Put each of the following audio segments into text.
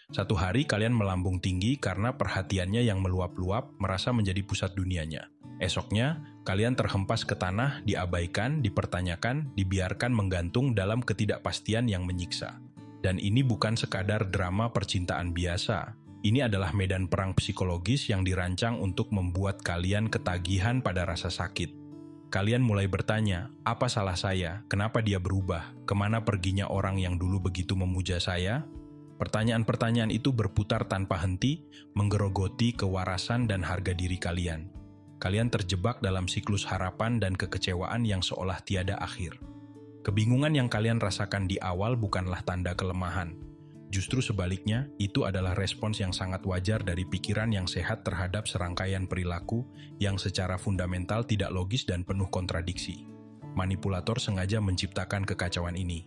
Satu hari kalian melambung tinggi karena perhatiannya yang meluap-luap merasa menjadi pusat dunianya. Esoknya, kalian terhempas ke tanah, diabaikan, dipertanyakan, dibiarkan menggantung dalam ketidakpastian yang menyiksa. Dan ini bukan sekadar drama percintaan biasa. Ini adalah medan perang psikologis yang dirancang untuk membuat kalian ketagihan pada rasa sakit. Kalian mulai bertanya, apa salah saya? Kenapa dia berubah? Kemana perginya orang yang dulu begitu memuja saya? Pertanyaan-pertanyaan itu berputar tanpa henti, menggerogoti kewarasan dan harga diri kalian. Kalian terjebak dalam siklus harapan dan kekecewaan yang seolah tiada akhir. Kebingungan yang kalian rasakan di awal bukanlah tanda kelemahan. Justru sebaliknya, itu adalah respons yang sangat wajar dari pikiran yang sehat terhadap serangkaian perilaku yang secara fundamental tidak logis dan penuh kontradiksi. Manipulator sengaja menciptakan kekacauan ini.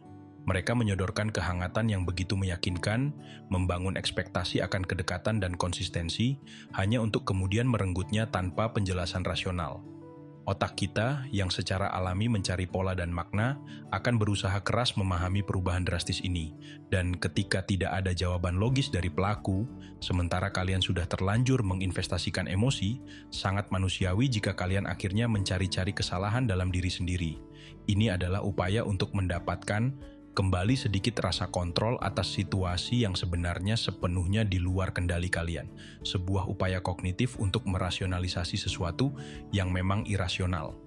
Mereka menyodorkan kehangatan yang begitu meyakinkan, membangun ekspektasi akan kedekatan dan konsistensi, hanya untuk kemudian merenggutnya tanpa penjelasan rasional. Otak kita, yang secara alami mencari pola dan makna, akan berusaha keras memahami perubahan drastis ini. Dan ketika tidak ada jawaban logis dari pelaku, sementara kalian sudah terlanjur menginvestasikan emosi, sangat manusiawi jika kalian akhirnya mencari-cari kesalahan dalam diri sendiri. Ini adalah upaya untuk mendapatkan kembali sedikit rasa kontrol atas situasi yang sebenarnya sepenuhnya di luar kendali kalian. Sebuah upaya kognitif untuk merasionalisasi sesuatu yang memang irasional.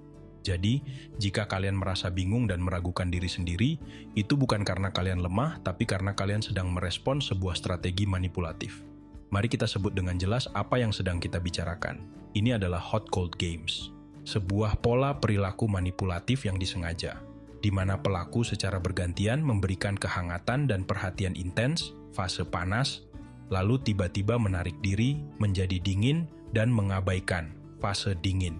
Jadi, jika kalian merasa bingung dan meragukan diri sendiri, itu bukan karena kalian lemah, tapi karena kalian sedang merespon sebuah strategi manipulatif. Mari kita sebut dengan jelas apa yang sedang kita bicarakan. Ini adalah hot cold games. Sebuah pola perilaku manipulatif yang disengaja, di mana pelaku secara bergantian memberikan kehangatan dan perhatian intens, fase panas, lalu tiba-tiba menarik diri, menjadi dingin, dan mengabaikan, fase dingin.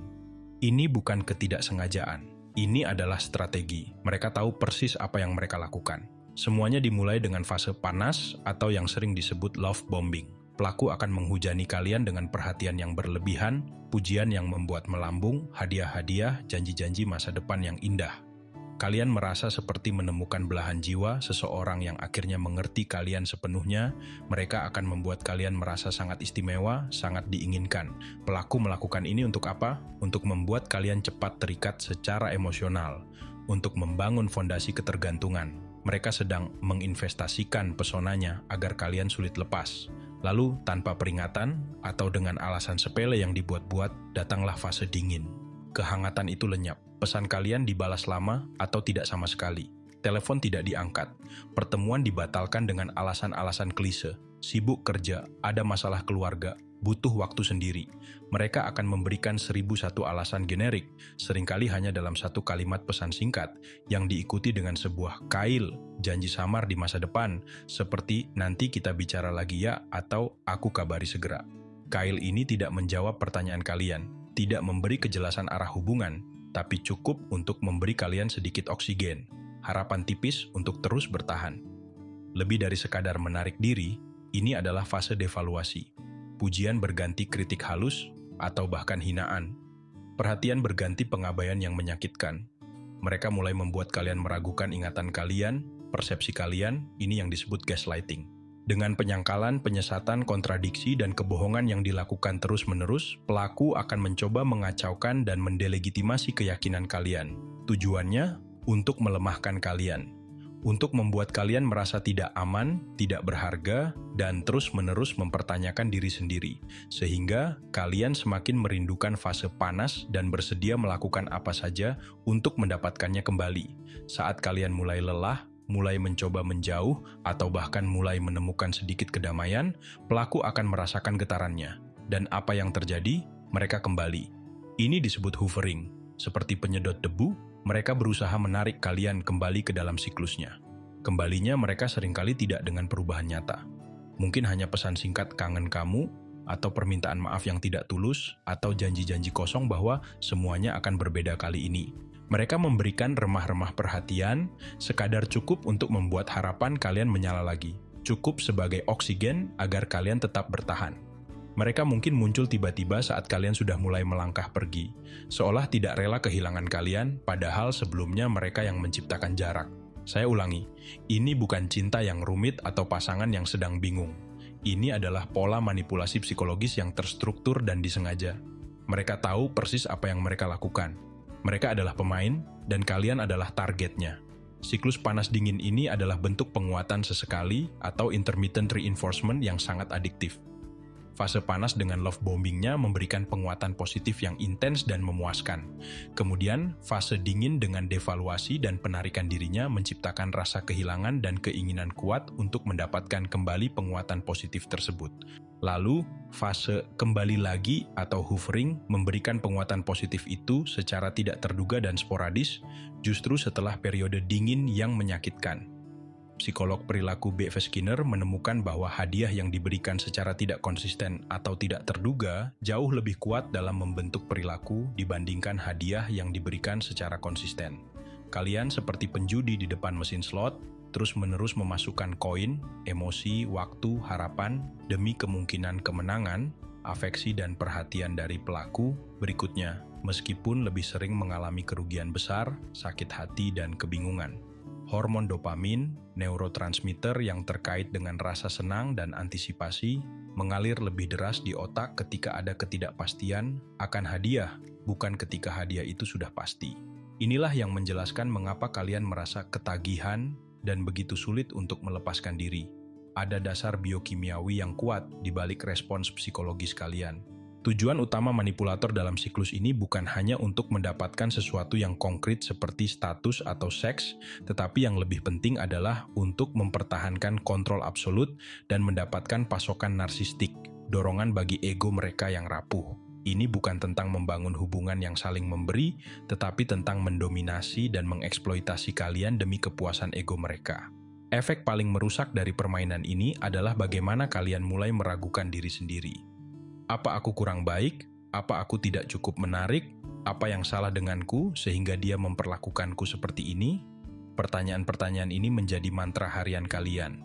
Ini bukan ketidaksengajaan, ini adalah strategi. Mereka tahu persis apa yang mereka lakukan. Semuanya dimulai dengan fase panas atau yang sering disebut love bombing. Pelaku akan menghujani kalian dengan perhatian yang berlebihan, pujian yang membuat melambung, hadiah-hadiah, janji-janji masa depan yang indah. Kalian merasa seperti menemukan belahan jiwa seseorang yang akhirnya mengerti kalian sepenuhnya. Mereka akan membuat kalian merasa sangat istimewa, sangat diinginkan. Pelaku melakukan ini untuk apa? Untuk membuat kalian cepat terikat secara emosional, untuk membangun fondasi ketergantungan. Mereka sedang menginvestasikan pesonanya agar kalian sulit lepas. Lalu, tanpa peringatan atau dengan alasan sepele yang dibuat-buat, datanglah fase dingin. Kehangatan itu lenyap. Pesan kalian dibalas lama atau tidak sama sekali. Telepon tidak diangkat. Pertemuan dibatalkan dengan alasan-alasan klise. Sibuk kerja, ada masalah keluarga, butuh waktu sendiri. Mereka akan memberikan 1001 alasan generik, seringkali hanya dalam satu kalimat pesan singkat, yang diikuti dengan sebuah kail, janji samar di masa depan, seperti nanti kita bicara lagi ya, atau aku kabari segera. Kail ini tidak menjawab pertanyaan kalian, tidak memberi kejelasan arah hubungan, tapi cukup untuk memberi kalian sedikit oksigen, harapan tipis untuk terus bertahan. Lebih dari sekadar menarik diri, ini adalah fase devaluasi. Pujian berganti kritik halus atau bahkan hinaan. Perhatian berganti pengabaian yang menyakitkan. Mereka mulai membuat kalian meragukan ingatan kalian, persepsi kalian, ini yang disebut gaslighting. Dengan penyangkalan, penyesatan, kontradiksi, dan kebohongan yang dilakukan terus-menerus, pelaku akan mencoba mengacaukan dan mendelegitimasi keyakinan kalian. Tujuannya untuk melemahkan kalian, untuk membuat kalian merasa tidak aman, tidak berharga, dan terus-menerus mempertanyakan diri sendiri, sehingga kalian semakin merindukan fase panas dan bersedia melakukan apa saja untuk mendapatkannya kembali. Saat kalian mulai lelah, mulai mencoba menjauh, atau bahkan mulai menemukan sedikit kedamaian, pelaku akan merasakan getarannya. Dan apa yang terjadi? Mereka kembali. Ini disebut hovering. Seperti penyedot debu, mereka berusaha menarik kalian kembali ke dalam siklusnya. Kembalinya mereka seringkali tidak dengan perubahan nyata. Mungkin hanya pesan singkat kangen kamu, atau permintaan maaf yang tidak tulus, atau janji-janji kosong bahwa semuanya akan berbeda kali ini. Mereka memberikan remah-remah perhatian, sekadar cukup untuk membuat harapan kalian menyala lagi. Cukup sebagai oksigen agar kalian tetap bertahan. Mereka mungkin muncul tiba-tiba saat kalian sudah mulai melangkah pergi, seolah tidak rela kehilangan kalian, padahal sebelumnya mereka yang menciptakan jarak. Saya ulangi, ini bukan cinta yang rumit atau pasangan yang sedang bingung. Ini adalah pola manipulasi psikologis yang terstruktur dan disengaja. Mereka tahu persis apa yang mereka lakukan. Mereka adalah pemain, dan kalian adalah targetnya. Siklus panas dingin ini adalah bentuk penguatan sesekali atau intermittent reinforcement yang sangat adiktif. Fase panas dengan love bombingnya memberikan penguatan positif yang intens dan memuaskan. Kemudian, fase dingin dengan devaluasi dan penarikan dirinya menciptakan rasa kehilangan dan keinginan kuat untuk mendapatkan kembali penguatan positif tersebut. Lalu, fase kembali lagi atau hovering memberikan penguatan positif itu secara tidak terduga dan sporadis, justru setelah periode dingin yang menyakitkan. Psikolog perilaku B.F. Skinner menemukan bahwa hadiah yang diberikan secara tidak konsisten atau tidak terduga jauh lebih kuat dalam membentuk perilaku dibandingkan hadiah yang diberikan secara konsisten. Kalian seperti penjudi di depan mesin slot, terus-menerus memasukkan koin, emosi, waktu, harapan, demi kemungkinan kemenangan, afeksi dan perhatian dari pelaku berikutnya, meskipun lebih sering mengalami kerugian besar, sakit hati, dan kebingungan. Hormon dopamin, neurotransmitter yang terkait dengan rasa senang dan antisipasi, mengalir lebih deras di otak ketika ada ketidakpastian akan hadiah, bukan ketika hadiah itu sudah pasti. Inilah yang menjelaskan mengapa kalian merasa ketagihan dan begitu sulit untuk melepaskan diri. Ada dasar biokimiawi yang kuat di balik respons psikologis kalian. Tujuan utama manipulator dalam siklus ini bukan hanya untuk mendapatkan sesuatu yang konkret seperti status atau seks, tetapi yang lebih penting adalah untuk mempertahankan kontrol absolut dan mendapatkan pasokan narsistik, dorongan bagi ego mereka yang rapuh. Ini bukan tentang membangun hubungan yang saling memberi, tetapi tentang mendominasi dan mengeksploitasi kalian demi kepuasan ego mereka. Efek paling merusak dari permainan ini adalah bagaimana kalian mulai meragukan diri sendiri. Apa aku kurang baik? Apa aku tidak cukup menarik? Apa yang salah denganku sehingga dia memperlakukanku seperti ini? Pertanyaan-pertanyaan ini menjadi mantra harian kalian.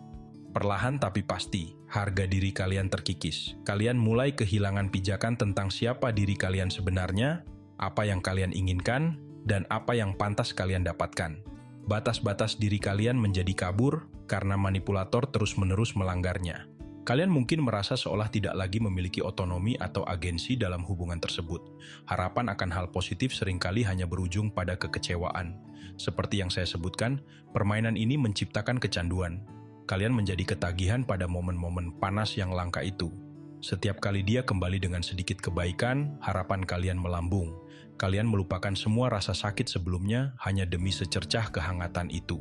Perlahan tapi pasti, harga diri kalian terkikis. Kalian mulai kehilangan pijakan tentang siapa diri kalian sebenarnya, apa yang kalian inginkan, dan apa yang pantas kalian dapatkan. Batas-batas diri kalian menjadi kabur karena manipulator terus-menerus melanggarnya. Kalian mungkin merasa seolah tidak lagi memiliki otonomi atau agensi dalam hubungan tersebut. Harapan akan hal positif seringkali hanya berujung pada kekecewaan. Seperti yang saya sebutkan, permainan ini menciptakan kecanduan. Kalian menjadi ketagihan pada momen-momen panas yang langka itu. Setiap kali dia kembali dengan sedikit kebaikan, harapan kalian melambung. Kalian melupakan semua rasa sakit sebelumnya hanya demi secercah kehangatan itu.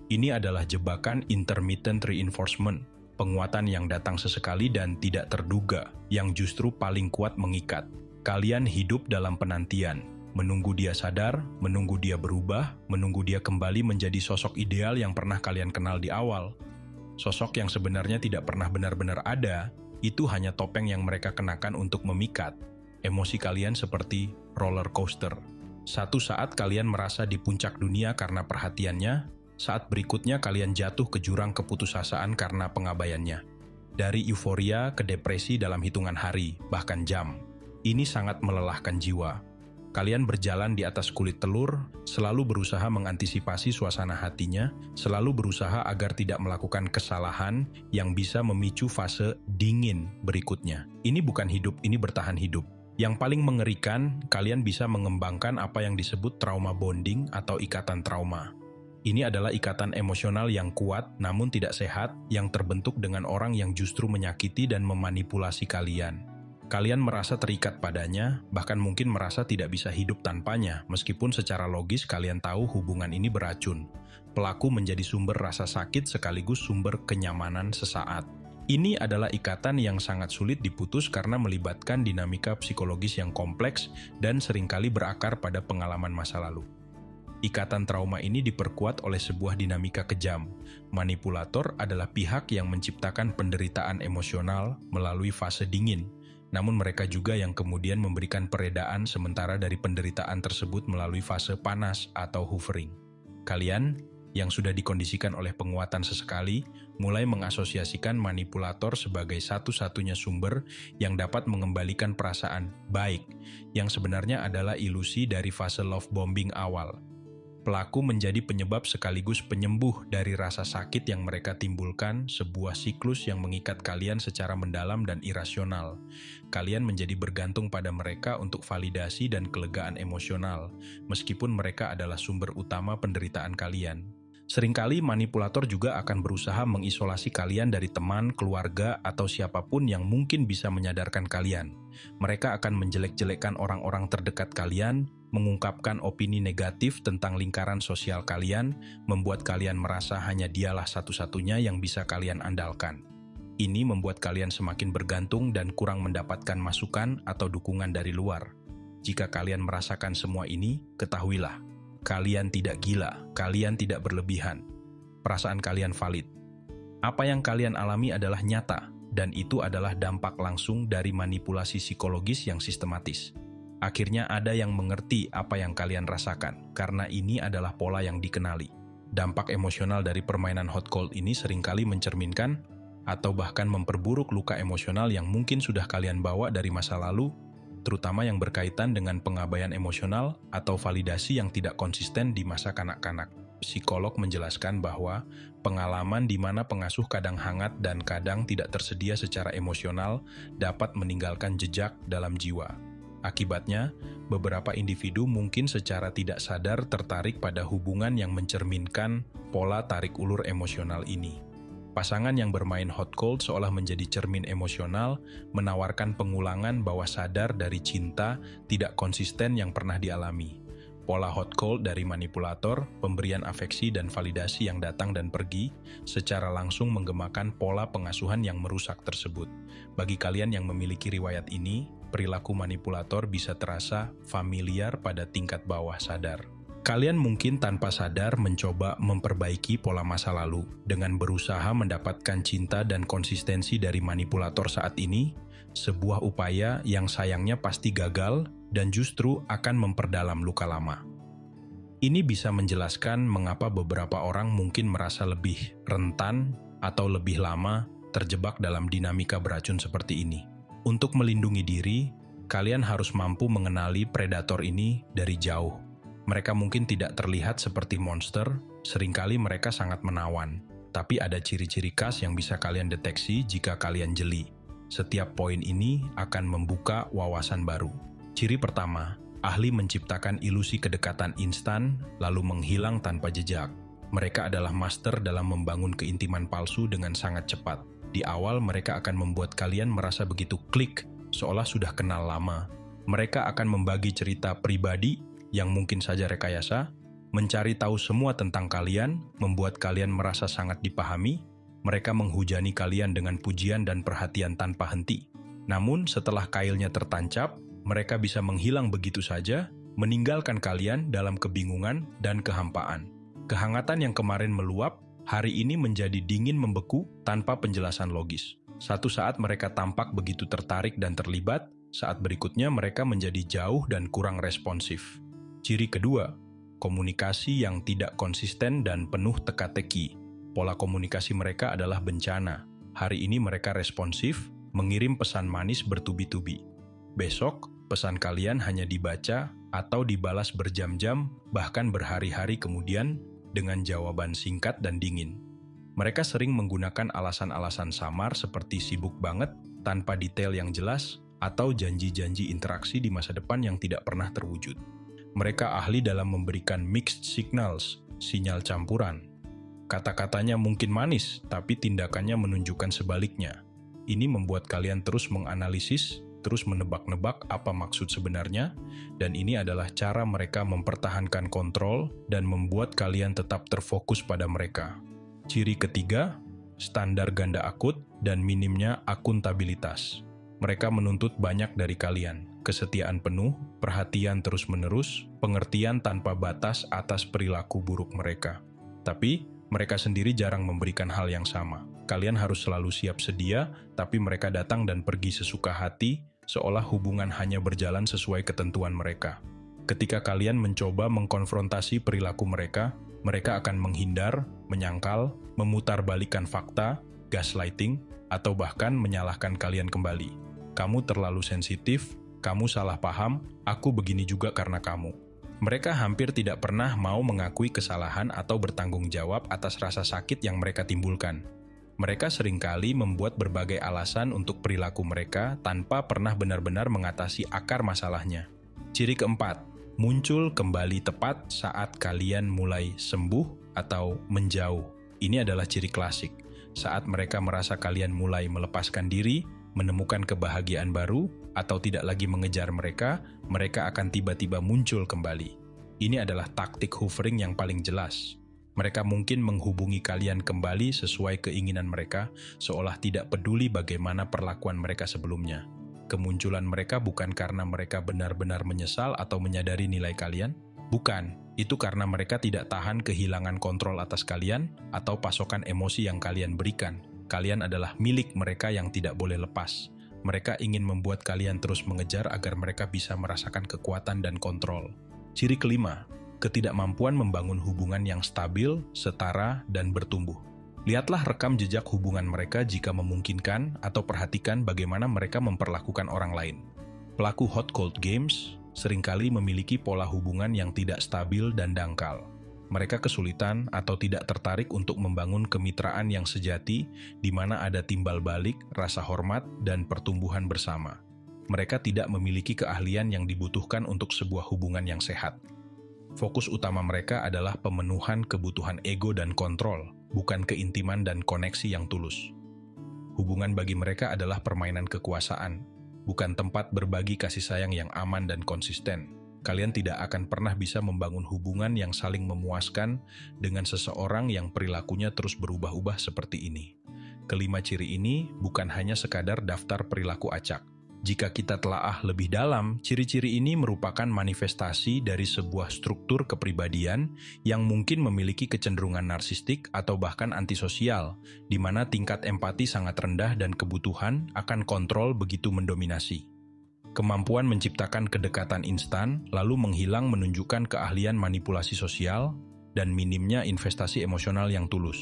Ini adalah jebakan intermittent reinforcement. Penguatan yang datang sesekali dan tidak terduga, yang justru paling kuat mengikat. Kalian hidup dalam penantian, menunggu dia sadar, menunggu dia berubah, menunggu dia kembali menjadi sosok ideal yang pernah kalian kenal di awal. Sosok yang sebenarnya tidak pernah benar-benar ada, itu hanya topeng yang mereka kenakan untuk memikat. Emosi kalian seperti roller coaster. Satu saat kalian merasa di puncak dunia karena perhatiannya, saat berikutnya kalian jatuh ke jurang keputusasaan karena pengabaiannya. Dari euforia ke depresi dalam hitungan hari, bahkan jam. Ini sangat melelahkan jiwa. Kalian berjalan di atas kulit telur, selalu berusaha mengantisipasi suasana hatinya, selalu berusaha agar tidak melakukan kesalahan yang bisa memicu fase dingin berikutnya. Ini bukan hidup, ini bertahan hidup. Yang paling mengerikan, kalian bisa mengembangkan apa yang disebut trauma bonding atau ikatan trauma. Ini adalah ikatan emosional yang kuat namun tidak sehat yang terbentuk dengan orang yang justru menyakiti dan memanipulasi kalian. Kalian merasa terikat padanya, bahkan mungkin merasa tidak bisa hidup tanpanya, meskipun secara logis kalian tahu hubungan ini beracun. Pelaku menjadi sumber rasa sakit sekaligus sumber kenyamanan sesaat. Ini adalah ikatan yang sangat sulit diputus karena melibatkan dinamika psikologis yang kompleks dan seringkali berakar pada pengalaman masa lalu. Ikatan trauma ini diperkuat oleh sebuah dinamika kejam. Manipulator adalah pihak yang menciptakan penderitaan emosional melalui fase dingin, namun mereka juga yang kemudian memberikan peredaan sementara dari penderitaan tersebut melalui fase panas atau hovering. Kalian, yang sudah dikondisikan oleh penguatan sesekali, mulai mengasosiasikan manipulator sebagai satu-satunya sumber yang dapat mengembalikan perasaan baik, yang sebenarnya adalah ilusi dari fase love bombing awal. Pelaku menjadi penyebab sekaligus penyembuh dari rasa sakit yang mereka timbulkan, sebuah siklus yang mengikat kalian secara mendalam dan irasional. Kalian menjadi bergantung pada mereka untuk validasi dan kelegaan emosional, meskipun mereka adalah sumber utama penderitaan kalian. Seringkali manipulator juga akan berusaha mengisolasi kalian dari teman, keluarga, atau siapapun yang mungkin bisa menyadarkan kalian. Mereka akan menjelek-jelekkan orang-orang terdekat kalian, mengungkapkan opini negatif tentang lingkaran sosial kalian, membuat kalian merasa hanya dialah satu-satunya yang bisa kalian andalkan. Ini membuat kalian semakin bergantung dan kurang mendapatkan masukan atau dukungan dari luar. Jika kalian merasakan semua ini, ketahuilah, kalian tidak gila, kalian tidak berlebihan. Perasaan kalian valid. Apa yang kalian alami adalah nyata, dan itu adalah dampak langsung dari manipulasi psikologis yang sistematis. Akhirnya ada yang mengerti apa yang kalian rasakan, karena ini adalah pola yang dikenali. Dampak emosional dari permainan hot cold ini seringkali mencerminkan atau bahkan memperburuk luka emosional yang mungkin sudah kalian bawa dari masa lalu, terutama yang berkaitan dengan pengabaian emosional atau validasi yang tidak konsisten di masa kanak-kanak. Psikolog menjelaskan bahwa pengalaman di mana pengasuh kadang hangat dan kadang tidak tersedia secara emosional dapat meninggalkan jejak dalam jiwa. Akibatnya, beberapa individu mungkin secara tidak sadar tertarik pada hubungan yang mencerminkan pola tarik ulur emosional ini. Pasangan yang bermain hot cold seolah menjadi cermin emosional, menawarkan pengulangan bawah sadar dari cinta tidak konsisten yang pernah dialami. Pola hot cold dari manipulator, pemberian afeksi dan validasi yang datang dan pergi, secara langsung menggemakan pola pengasuhan yang merusak tersebut. Bagi kalian yang memiliki riwayat ini, perilaku manipulator bisa terasa familiar pada tingkat bawah sadar. Kalian mungkin tanpa sadar mencoba memperbaiki pola masa lalu dengan berusaha mendapatkan cinta dan konsistensi dari manipulator saat ini, sebuah upaya yang sayangnya pasti gagal dan justru akan memperdalam luka lama. Ini bisa menjelaskan mengapa beberapa orang mungkin merasa lebih rentan atau lebih lama terjebak dalam dinamika beracun seperti ini. Untuk melindungi diri, kalian harus mampu mengenali predator ini dari jauh. Mereka mungkin tidak terlihat seperti monster, seringkali mereka sangat menawan. Tapi ada ciri-ciri khas yang bisa kalian deteksi jika kalian jeli. Setiap poin ini akan membuka wawasan baru. Ciri pertama, ahli menciptakan ilusi kedekatan instan, lalu menghilang tanpa jejak. Mereka adalah master dalam membangun keintiman palsu dengan sangat cepat. Di awal mereka akan membuat kalian merasa begitu klik, seolah sudah kenal lama. Mereka akan membagi cerita pribadi yang mungkin saja rekayasa, mencari tahu semua tentang kalian, membuat kalian merasa sangat dipahami. Mereka menghujani kalian dengan pujian dan perhatian tanpa henti. Namun setelah kailnya tertancap, mereka bisa menghilang begitu saja, meninggalkan kalian dalam kebingungan dan kehampaan. Kehangatan yang kemarin meluap, hari ini menjadi dingin membeku tanpa penjelasan logis. Satu saat mereka tampak begitu tertarik dan terlibat, saat berikutnya mereka menjadi jauh dan kurang responsif. Ciri kedua, komunikasi yang tidak konsisten dan penuh teka-teki. Pola komunikasi mereka adalah bencana. Hari ini mereka responsif, mengirim pesan manis bertubi-tubi. Besok, pesan kalian hanya dibaca atau dibalas berjam-jam, bahkan berhari-hari kemudian, dengan jawaban singkat dan dingin. Mereka sering menggunakan alasan-alasan samar seperti sibuk banget, tanpa detail yang jelas, atau janji-janji interaksi di masa depan yang tidak pernah terwujud. Mereka ahli dalam memberikan mixed signals, sinyal campuran. Kata-katanya mungkin manis, tapi tindakannya menunjukkan sebaliknya. Ini membuat kalian terus menganalisis, terus menebak-nebak apa maksud sebenarnya, dan ini adalah cara mereka mempertahankan kontrol dan membuat kalian tetap terfokus pada mereka. Ciri ketiga, standar ganda akut dan minimnya akuntabilitas. Mereka menuntut banyak dari kalian, kesetiaan penuh, perhatian terus-menerus, pengertian tanpa batas atas perilaku buruk mereka. Tapi, mereka sendiri jarang memberikan hal yang sama. Kalian harus selalu siap sedia, tapi mereka datang dan pergi sesuka hati, seolah hubungan hanya berjalan sesuai ketentuan mereka. Ketika kalian mencoba mengkonfrontasi perilaku mereka, mereka akan menghindar, menyangkal, memutarbalikkan fakta, gaslighting, atau bahkan menyalahkan kalian kembali. Kamu terlalu sensitif, kamu salah paham, aku begini juga karena kamu. Mereka hampir tidak pernah mau mengakui kesalahan atau bertanggung jawab atas rasa sakit yang mereka timbulkan. Mereka seringkali membuat berbagai alasan untuk perilaku mereka tanpa pernah benar-benar mengatasi akar masalahnya. Ciri keempat, muncul kembali tepat saat kalian mulai sembuh atau menjauh. Ini adalah ciri klasik. Saat mereka merasa kalian mulai melepaskan diri, menemukan kebahagiaan baru, atau tidak lagi mengejar mereka, mereka akan tiba-tiba muncul kembali. Ini adalah taktik hovering yang paling jelas. Mereka mungkin menghubungi kalian kembali sesuai keinginan mereka, seolah tidak peduli bagaimana perlakuan mereka sebelumnya. Kemunculan mereka bukan karena mereka benar-benar menyesal atau menyadari nilai kalian. Bukan, itu karena mereka tidak tahan kehilangan kontrol atas kalian atau pasokan emosi yang kalian berikan. Kalian adalah milik mereka yang tidak boleh lepas. Mereka ingin membuat kalian terus mengejar agar mereka bisa merasakan kekuatan dan kontrol. Ciri kelima, ketidakmampuan membangun hubungan yang stabil, setara, dan bertumbuh. Lihatlah rekam jejak hubungan mereka jika memungkinkan atau perhatikan bagaimana mereka memperlakukan orang lain. Pelaku hot cold games seringkali memiliki pola hubungan yang tidak stabil dan dangkal. Mereka kesulitan atau tidak tertarik untuk membangun kemitraan yang sejati di mana ada timbal balik, rasa hormat, dan pertumbuhan bersama. Mereka tidak memiliki keahlian yang dibutuhkan untuk sebuah hubungan yang sehat. Fokus utama mereka adalah pemenuhan kebutuhan ego dan kontrol, bukan keintiman dan koneksi yang tulus. Hubungan bagi mereka adalah permainan kekuasaan, bukan tempat berbagi kasih sayang yang aman dan konsisten. Kalian tidak akan pernah bisa membangun hubungan yang saling memuaskan dengan seseorang yang perilakunya terus berubah-ubah seperti ini. Kelima ciri ini bukan hanya sekadar daftar perilaku acak. Jika kita telaah lebih dalam, ciri-ciri ini merupakan manifestasi dari sebuah struktur kepribadian yang mungkin memiliki kecenderungan narsistik atau bahkan antisosial, di mana tingkat empati sangat rendah dan kebutuhan akan kontrol begitu mendominasi. Kemampuan menciptakan kedekatan instan, lalu menghilang menunjukkan keahlian manipulasi sosial, dan minimnya investasi emosional yang tulus.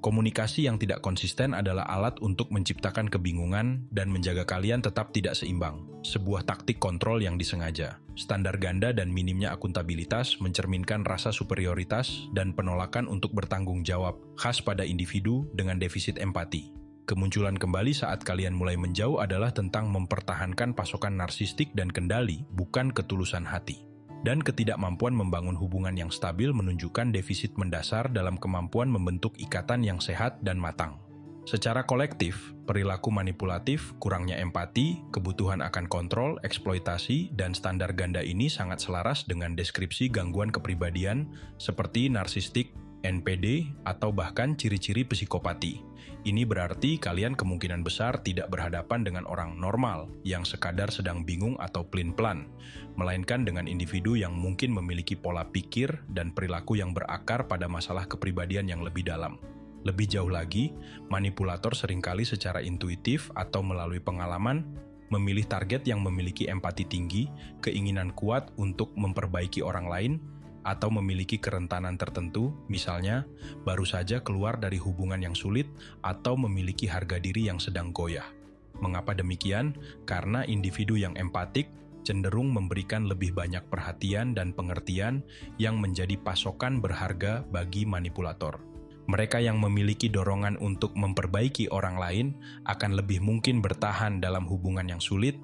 Komunikasi yang tidak konsisten adalah alat untuk menciptakan kebingungan dan menjaga kalian tetap tidak seimbang. Sebuah taktik kontrol yang disengaja. Standar ganda dan minimnya akuntabilitas mencerminkan rasa superioritas dan penolakan untuk bertanggung jawab, khas pada individu dengan defisit empati. Kemunculan kembali saat kalian mulai menjauh adalah tentang mempertahankan pasokan narsistik dan kendali, bukan ketulusan hati. Dan ketidakmampuan membangun hubungan yang stabil menunjukkan defisit mendasar dalam kemampuan membentuk ikatan yang sehat dan matang. Secara kolektif, perilaku manipulatif, kurangnya empati, kebutuhan akan kontrol, eksploitasi, dan standar ganda ini sangat selaras dengan deskripsi gangguan kepribadian seperti narsistik, NPD, atau bahkan ciri-ciri psikopati. Ini berarti kalian kemungkinan besar tidak berhadapan dengan orang normal yang sekadar sedang bingung atau plin-plan, melainkan dengan individu yang mungkin memiliki pola pikir dan perilaku yang berakar pada masalah kepribadian yang lebih dalam. Lebih jauh lagi, manipulator seringkali secara intuitif atau melalui pengalaman memilih target yang memiliki empati tinggi, keinginan kuat untuk memperbaiki orang lain, atau memiliki kerentanan tertentu, misalnya baru saja keluar dari hubungan yang sulit atau memiliki harga diri yang sedang goyah. Mengapa demikian? Karena individu yang empatik cenderung memberikan lebih banyak perhatian dan pengertian yang menjadi pasokan berharga bagi manipulator. Mereka yang memiliki dorongan untuk memperbaiki orang lain akan lebih mungkin bertahan dalam hubungan yang sulit,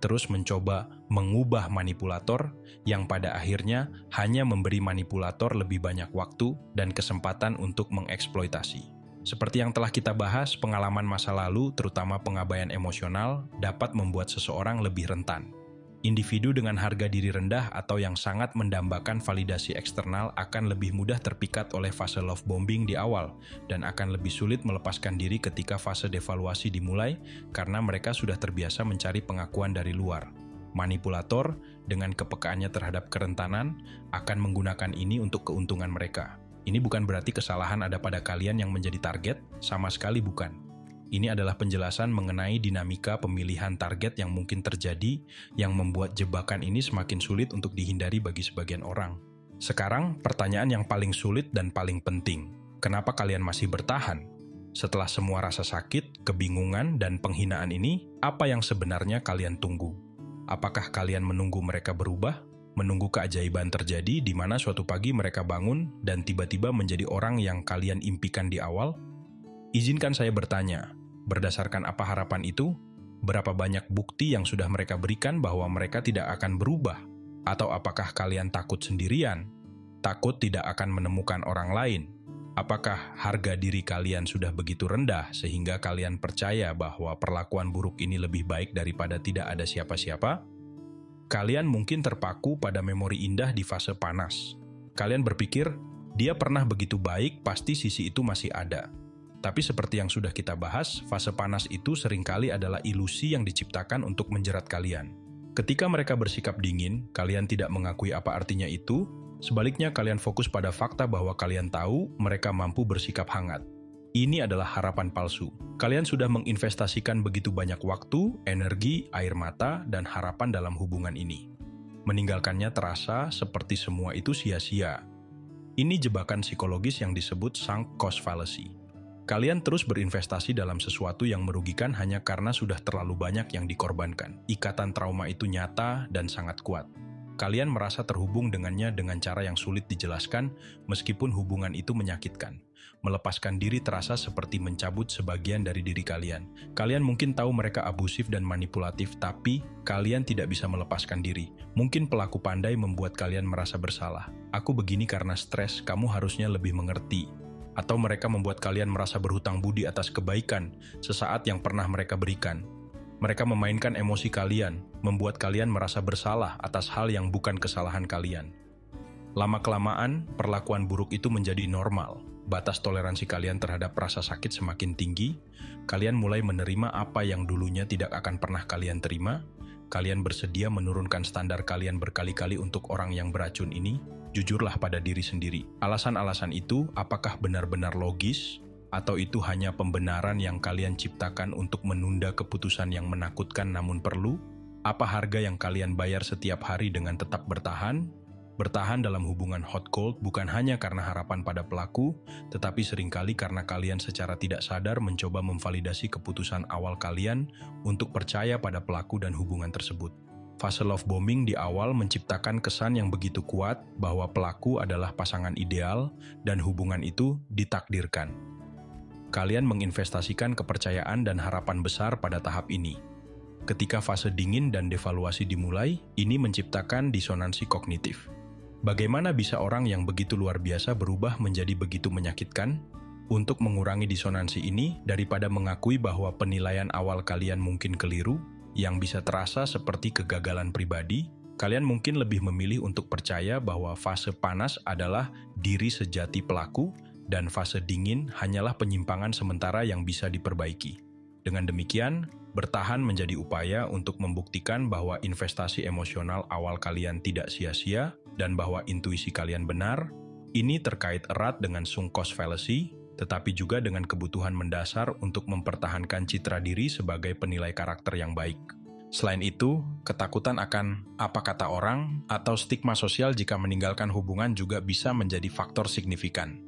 terus mencoba mengubah manipulator yang pada akhirnya hanya memberi manipulator lebih banyak waktu dan kesempatan untuk mengeksploitasi. Seperti yang telah kita bahas, pengalaman masa lalu, terutama pengabaian emosional, dapat membuat seseorang lebih rentan. Individu dengan harga diri rendah atau yang sangat mendambakan validasi eksternal akan lebih mudah terpikat oleh fase love bombing di awal dan akan lebih sulit melepaskan diri ketika fase devaluasi dimulai karena mereka sudah terbiasa mencari pengakuan dari luar. Manipulator dengan kepekaannya terhadap kerentanan akan menggunakan ini untuk keuntungan mereka. Ini bukan berarti kesalahan ada pada kalian yang menjadi target, sama sekali bukan. Ini adalah penjelasan mengenai dinamika pemilihan target yang mungkin terjadi yang membuat jebakan ini semakin sulit untuk dihindari bagi sebagian orang. Sekarang, pertanyaan yang paling sulit dan paling penting. Kenapa kalian masih bertahan? Setelah semua rasa sakit, kebingungan, dan penghinaan ini, apa yang sebenarnya kalian tunggu? Apakah kalian menunggu mereka berubah? Menunggu keajaiban terjadi di mana suatu pagi mereka bangun dan tiba-tiba menjadi orang yang kalian impikan di awal? Izinkan saya bertanya, berdasarkan apa harapan itu? Berapa banyak bukti yang sudah mereka berikan bahwa mereka tidak akan berubah? Atau apakah kalian takut sendirian? Takut tidak akan menemukan orang lain? Apakah harga diri kalian sudah begitu rendah sehingga kalian percaya bahwa perlakuan buruk ini lebih baik daripada tidak ada siapa-siapa? Kalian mungkin terpaku pada memori indah di fase panas. Kalian berpikir, dia pernah begitu baik, pasti sisi itu masih ada. Tapi seperti yang sudah kita bahas, fase panas itu seringkali adalah ilusi yang diciptakan untuk menjerat kalian. Ketika mereka bersikap dingin, kalian tidak mengakui apa artinya itu. Sebaliknya, kalian fokus pada fakta bahwa kalian tahu mereka mampu bersikap hangat. Ini adalah harapan palsu. Kalian sudah menginvestasikan begitu banyak waktu, energi, air mata, dan harapan dalam hubungan ini. Meninggalkannya terasa seperti semua itu sia-sia. Ini jebakan psikologis yang disebut sunk cost fallacy. Kalian terus berinvestasi dalam sesuatu yang merugikan hanya karena sudah terlalu banyak yang dikorbankan. Ikatan trauma itu nyata dan sangat kuat. Kalian merasa terhubung dengannya dengan cara yang sulit dijelaskan, meskipun hubungan itu menyakitkan. Melepaskan diri terasa seperti mencabut sebagian dari diri kalian. Kalian mungkin tahu mereka abusif dan manipulatif, tapi kalian tidak bisa melepaskan diri. Mungkin pelaku pandai membuat kalian merasa bersalah. Aku begini karena stres, kamu harusnya lebih mengerti. Atau mereka membuat kalian merasa berhutang budi atas kebaikan sesaat yang pernah mereka berikan. Mereka memainkan emosi kalian, membuat kalian merasa bersalah atas hal yang bukan kesalahan kalian. Lama-kelamaan, perlakuan buruk itu menjadi normal. Batas toleransi kalian terhadap rasa sakit semakin tinggi. Kalian mulai menerima apa yang dulunya tidak akan pernah kalian terima. Kalian bersedia menurunkan standar kalian berkali-kali untuk orang yang beracun ini. Jujurlah pada diri sendiri. Alasan-alasan itu apakah benar-benar logis? Atau itu hanya pembenaran yang kalian ciptakan untuk menunda keputusan yang menakutkan namun perlu? Apa harga yang kalian bayar setiap hari dengan tetap bertahan? Bertahan dalam hubungan hot cold bukan hanya karena harapan pada pelaku, tetapi seringkali karena kalian secara tidak sadar mencoba memvalidasi keputusan awal kalian untuk percaya pada pelaku dan hubungan tersebut. Fase love bombing di awal menciptakan kesan yang begitu kuat bahwa pelaku adalah pasangan ideal dan hubungan itu ditakdirkan. Kalian menginvestasikan kepercayaan dan harapan besar pada tahap ini. Ketika fase dingin dan devaluasi dimulai, ini menciptakan disonansi kognitif. Bagaimana bisa orang yang begitu luar biasa berubah menjadi begitu menyakitkan? Untuk mengurangi disonansi ini, daripada mengakui bahwa penilaian awal kalian mungkin keliru, yang bisa terasa seperti kegagalan pribadi, kalian mungkin lebih memilih untuk percaya bahwa fase panas adalah diri sejati pelaku dan fase dingin hanyalah penyimpangan sementara yang bisa diperbaiki. Dengan demikian, bertahan menjadi upaya untuk membuktikan bahwa investasi emosional awal kalian tidak sia-sia dan bahwa intuisi kalian benar. Ini terkait erat dengan sunk cost fallacy, tetapi juga dengan kebutuhan mendasar untuk mempertahankan citra diri sebagai penilai karakter yang baik. Selain itu, ketakutan akan apa kata orang atau stigma sosial jika meninggalkan hubungan juga bisa menjadi faktor signifikan.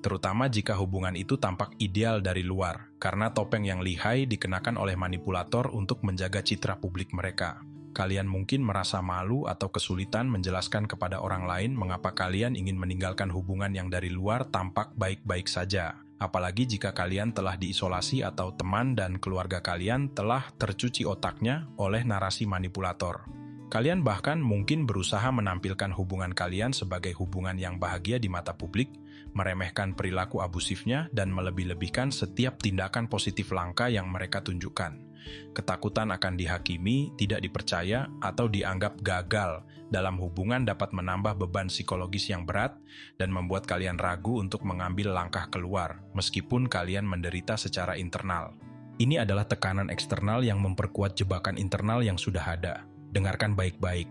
Terutama jika hubungan itu tampak ideal dari luar, karena topeng yang lihai dikenakan oleh manipulator untuk menjaga citra publik mereka. Kalian mungkin merasa malu atau kesulitan menjelaskan kepada orang lain mengapa kalian ingin meninggalkan hubungan yang dari luar tampak baik-baik saja. Apalagi jika kalian telah diisolasi atau teman dan keluarga kalian telah tercuci otaknya oleh narasi manipulator. Kalian bahkan mungkin berusaha menampilkan hubungan kalian sebagai hubungan yang bahagia di mata publik, meremehkan perilaku abusifnya, dan melebih-lebihkan setiap tindakan positif langka yang mereka tunjukkan. Ketakutan akan dihakimi, tidak dipercaya, atau dianggap gagal dalam hubungan dapat menambah beban psikologis yang berat dan membuat kalian ragu untuk mengambil langkah keluar, meskipun kalian menderita secara internal. Ini adalah tekanan eksternal yang memperkuat jebakan internal yang sudah ada. Dengarkan baik-baik.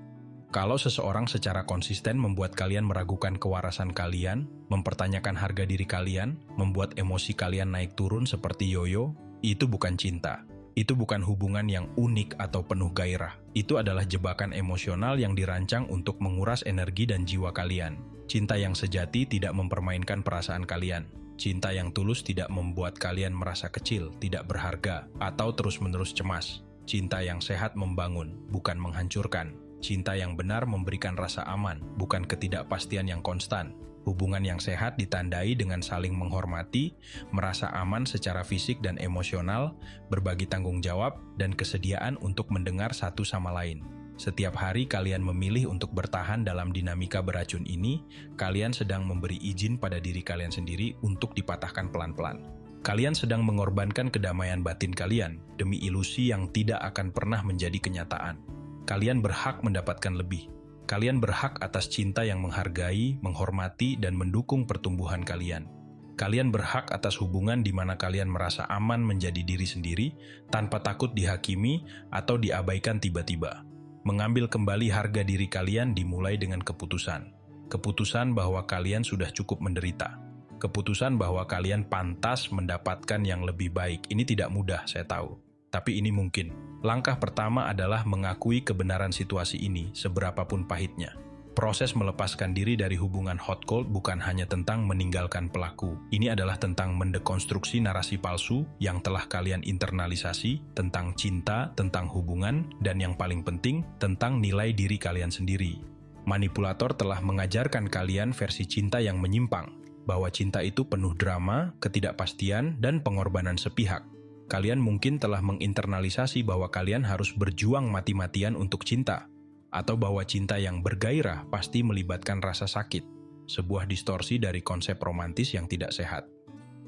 Kalau seseorang secara konsisten membuat kalian meragukan kewarasan kalian, mempertanyakan harga diri kalian, membuat emosi kalian naik turun seperti yoyo, itu bukan cinta. Itu bukan hubungan yang unik atau penuh gairah. Itu adalah jebakan emosional yang dirancang untuk menguras energi dan jiwa kalian. Cinta yang sejati tidak mempermainkan perasaan kalian. Cinta yang tulus tidak membuat kalian merasa kecil, tidak berharga, atau terus-menerus cemas. Cinta yang sehat membangun, bukan menghancurkan. Cinta yang benar memberikan rasa aman, bukan ketidakpastian yang konstan. Hubungan yang sehat ditandai dengan saling menghormati, merasa aman secara fisik dan emosional, berbagi tanggung jawab, dan kesediaan untuk mendengar satu sama lain. Setiap hari kalian memilih untuk bertahan dalam dinamika beracun ini, kalian sedang memberi izin pada diri kalian sendiri untuk dipatahkan pelan-pelan. Kalian sedang mengorbankan kedamaian batin kalian demi ilusi yang tidak akan pernah menjadi kenyataan. Kalian berhak mendapatkan lebih. Kalian berhak atas cinta yang menghargai, menghormati, dan mendukung pertumbuhan kalian. Kalian berhak atas hubungan di mana kalian merasa aman menjadi diri sendiri, tanpa takut dihakimi atau diabaikan tiba-tiba. Mengambil kembali harga diri kalian dimulai dengan keputusan. Keputusan bahwa kalian sudah cukup menderita. Keputusan bahwa kalian pantas mendapatkan yang lebih baik. Ini tidak mudah, saya tahu. Tapi ini mungkin. Langkah pertama adalah mengakui kebenaran situasi ini, seberapapun pahitnya. Proses melepaskan diri dari hubungan hot cold bukan hanya tentang meninggalkan pelaku. Ini adalah tentang mendekonstruksi narasi palsu yang telah kalian internalisasi tentang cinta, tentang hubungan, dan yang paling penting, tentang nilai diri kalian sendiri. Manipulator telah mengajarkan kalian versi cinta yang menyimpang, bahwa cinta itu penuh drama, ketidakpastian, dan pengorbanan sepihak. Kalian mungkin telah menginternalisasi bahwa kalian harus berjuang mati-matian untuk cinta, atau bahwa cinta yang bergairah pasti melibatkan rasa sakit, sebuah distorsi dari konsep romantis yang tidak sehat.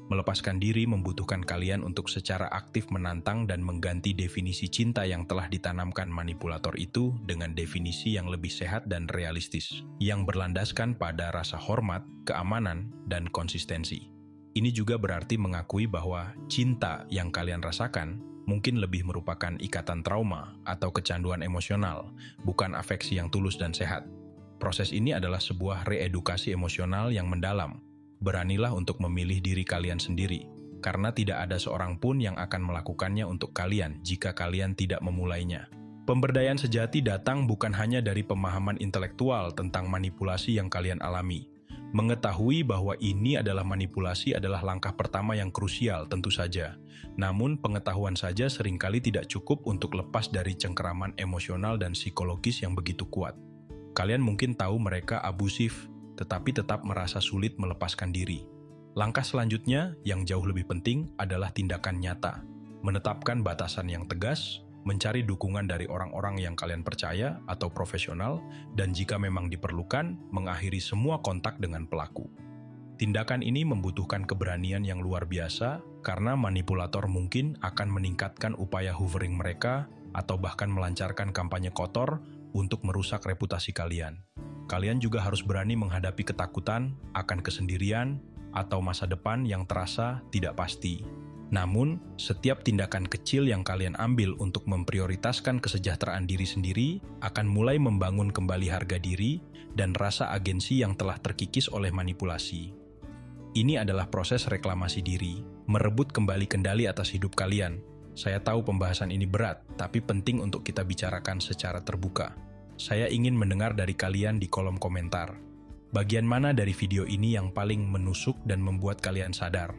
Melepaskan diri membutuhkan kalian untuk secara aktif menantang dan mengganti definisi cinta yang telah ditanamkan manipulator itu dengan definisi yang lebih sehat dan realistis, yang berlandaskan pada rasa hormat, keamanan, dan konsistensi. Ini juga berarti mengakui bahwa cinta yang kalian rasakan mungkin lebih merupakan ikatan trauma atau kecanduan emosional, bukan afeksi yang tulus dan sehat. Proses ini adalah sebuah reedukasi emosional yang mendalam. Beranilah untuk memilih diri kalian sendiri, karena tidak ada seorang pun yang akan melakukannya untuk kalian jika kalian tidak memulainya. Pemberdayaan sejati datang bukan hanya dari pemahaman intelektual tentang manipulasi yang kalian alami. Mengetahui bahwa ini adalah manipulasi adalah langkah pertama yang krusial tentu saja. Namun pengetahuan saja seringkali tidak cukup untuk lepas dari cengkeraman emosional dan psikologis yang begitu kuat. Kalian mungkin tahu mereka abusif, tetapi tetap merasa sulit melepaskan diri. Langkah selanjutnya yang jauh lebih penting adalah tindakan nyata. Menetapkan batasan yang tegas, mencari dukungan dari orang-orang yang kalian percaya atau profesional, dan jika memang diperlukan, mengakhiri semua kontak dengan pelaku. Tindakan ini membutuhkan keberanian yang luar biasa karena manipulator mungkin akan meningkatkan upaya hoovering mereka atau bahkan melancarkan kampanye kotor untuk merusak reputasi kalian. Kalian juga harus berani menghadapi ketakutan akan kesendirian atau masa depan yang terasa tidak pasti. Namun, setiap tindakan kecil yang kalian ambil untuk memprioritaskan kesejahteraan diri sendiri akan mulai membangun kembali harga diri dan rasa agensi yang telah terkikis oleh manipulasi. Ini adalah proses reklamasi diri, merebut kembali kendali atas hidup kalian. Saya tahu pembahasan ini berat, tapi penting untuk kita bicarakan secara terbuka. Saya ingin mendengar dari kalian di kolom komentar. Bagian mana dari video ini yang paling menusuk dan membuat kalian sadar?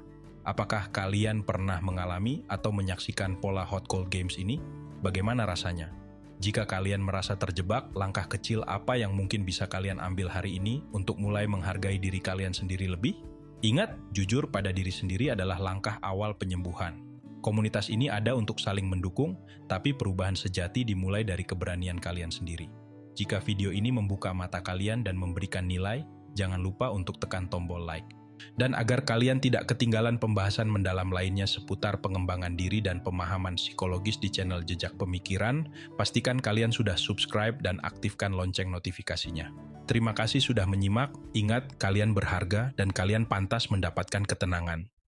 Apakah kalian pernah mengalami atau menyaksikan pola hot cold games ini? Bagaimana rasanya? Jika kalian merasa terjebak, langkah kecil apa yang mungkin bisa kalian ambil hari ini untuk mulai menghargai diri kalian sendiri lebih? Ingat, jujur pada diri sendiri adalah langkah awal penyembuhan. Komunitas ini ada untuk saling mendukung, tapi perubahan sejati dimulai dari keberanian kalian sendiri. Jika video ini membuka mata kalian dan memberikan nilai, jangan lupa untuk tekan tombol like. Dan agar kalian tidak ketinggalan pembahasan mendalam lainnya seputar pengembangan diri dan pemahaman psikologis di channel Jejak Pemikiran, pastikan kalian sudah subscribe dan aktifkan lonceng notifikasinya. Terima kasih sudah menyimak, ingat kalian berharga dan kalian pantas mendapatkan ketenangan.